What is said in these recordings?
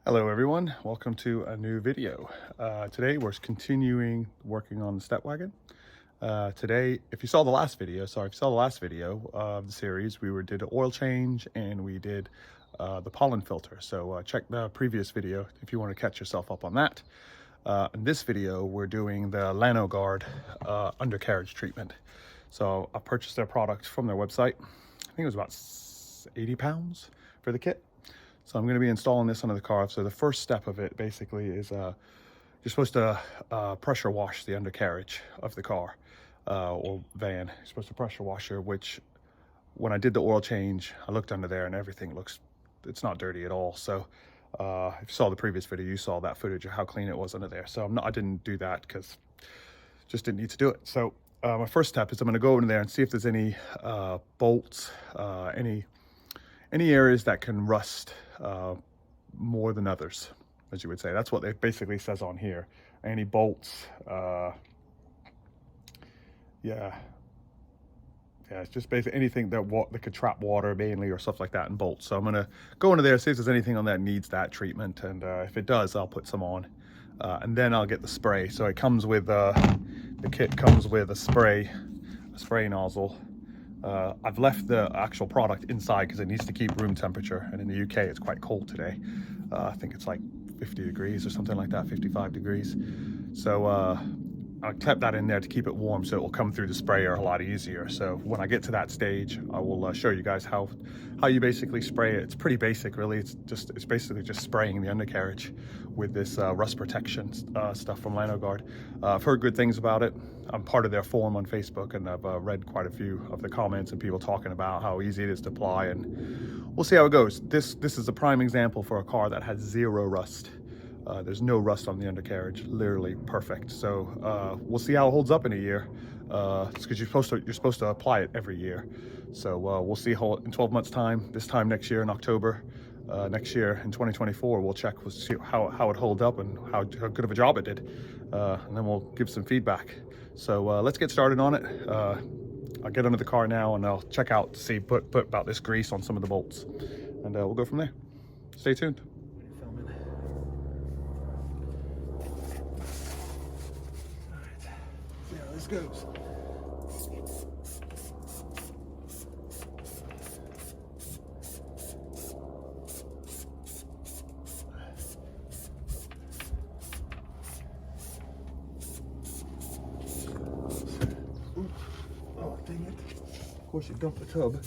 Hello everyone, welcome to a new video. Today we're continuing working on the Stepwagon. Today, if you saw the last video of the series, did an oil change and we did the pollen filter. So check the previous video if you want to catch yourself up on that. In this video, we're doing the Lanoguard undercarriage treatment. So I purchased their product from their website. I think it was about 80 pounds for the kit. So I'm going to be installing this under the car. So the first step of it basically is you're supposed to pressure wash the undercarriage of the car or van. You're supposed to pressure wash her, which when I did the oil change, I looked under there and everything it's not dirty at all. So if you saw the previous video, you saw that footage of how clean it was under there. So I didn't do that because just didn't need to do it. So my first step is I'm going to go in there and see if there's any bolts, any areas that can rust more than others, as you would say. That's what it basically says on here. Any bolts, it's just basically anything that could trap water mainly or stuff like that in bolts. So I'm gonna go into there, see if there's anything on that needs that treatment, and if it does, I'll put some on, and then I'll get the spray. So it comes with the kit comes with a spray nozzle. I've left the actual product inside because it needs to keep room temperature, and in the UK it's quite cold today. I think it's like 50 degrees or something like that, 55 degrees. So I kept that in there to keep it warm so it will come through the sprayer a lot easier. So when I get to that stage, I will show you guys how you basically spray it. It's pretty basic, really. It's basically just spraying the undercarriage with this rust protection stuff from Lanoguard. I've heard good things about it. I'm part of their forum on Facebook, and I've read quite a few of the comments and people talking about how easy it is to apply, and we'll see how it goes. This is a prime example for a car that has zero rust. There's no rust on the undercarriage, literally perfect. So we'll see how it holds up in a year, because you're supposed to apply it every year. So we'll see how in 12 months time, this time next year in October, next year in 2024, we'll see how it holds up and how good of a job it did, and then we'll give some feedback. So let's get started on it. I'll get under the car now and I'll check out to see put about this grease on some of the bolts, and we'll go from there. Stay tuned. This goes. Oh, dang it. Of course you dumped the tub.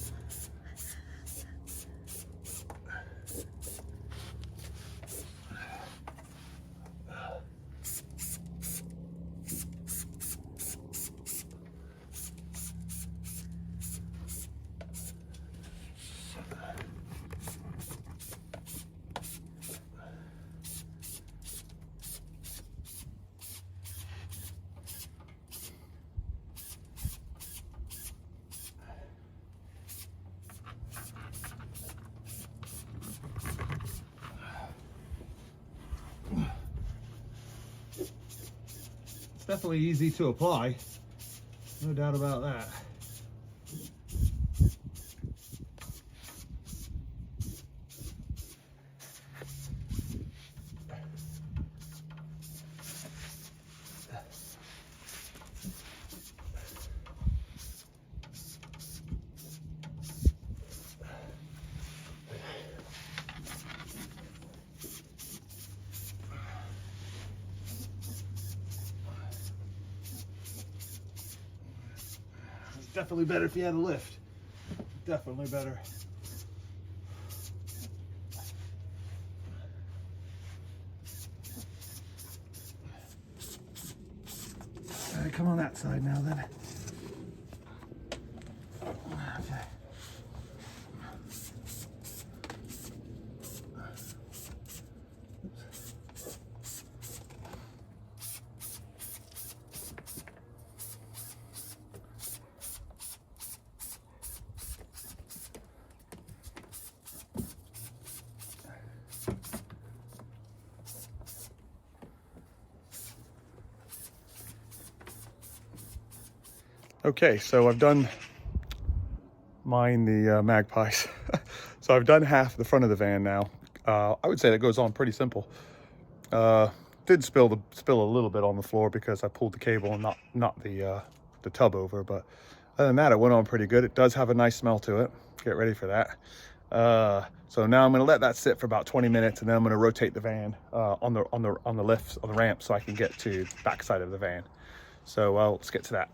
It's definitely easy to apply, no doubt about that. Definitely better if you had a lift. Definitely better. All right, come on that side now then. Okay. Okay, so I've done mine the Magpies. So I've done half the front of the van now. I would say that goes on pretty simple. Did spill a little bit on the floor because I pulled the cable and not the tub over, but other than that, it went on pretty good. It does have a nice smell to it. Get ready for that. So now I'm going to let that sit for about 20 minutes, and then I'm going to rotate the van on the lifts on the ramp so I can get to the back side of the van. So let's get to that.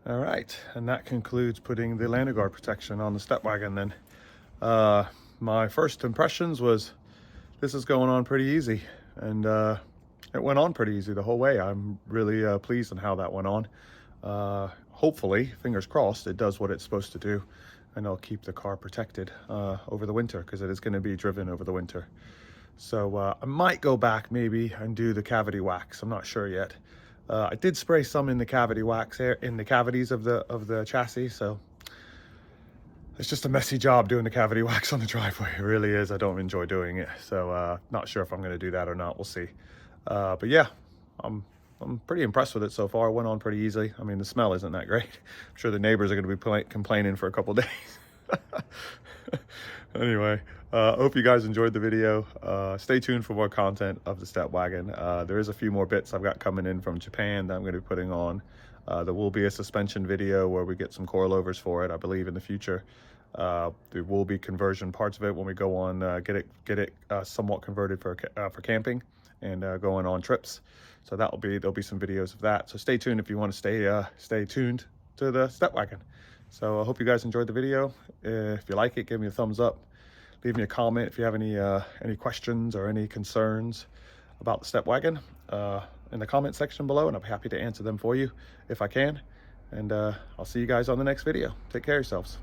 All right, and that concludes putting the Lanoguard protection on the Stepwagon then. My first impressions was this is going on pretty easy, and it went on pretty easy the whole way. I'm really pleased on how that went on. Hopefully, fingers crossed, it does what it's supposed to do, and I'll keep the car protected over the winter, because it is going to be driven over the winter. So I might go back maybe and do the cavity wax. I'm not sure yet. I did spray some in the cavity wax in the cavities of the chassis, so it's just a messy job doing the cavity wax on the driveway. It really is. I don't enjoy doing it, so not sure if I'm going to do that or not. We'll see. But yeah, I'm pretty impressed with it so far. It went on pretty easily. I mean, the smell isn't that great. I'm sure the neighbors are going to be complaining for a couple days. Anyway, hope you guys enjoyed the video. Stay tuned for more content of the Stepwagon. There is a few more bits I've got coming in from Japan that I'm going to be putting on. There will be a suspension video where we get some coilovers for it, I believe, in the future. There will be conversion parts of it when we go on, get it somewhat converted for camping and going on trips. So there'll be some videos of that. So stay tuned if you want to stay tuned to the Stepwagon. So I hope you guys enjoyed the video. If you like it, give me a thumbs up. Leave me a comment if you have any questions or any concerns about the Stepwagon in the comment section below, and I'll be happy to answer them for you if I can. And I'll see you guys on the next video. Take care of yourselves.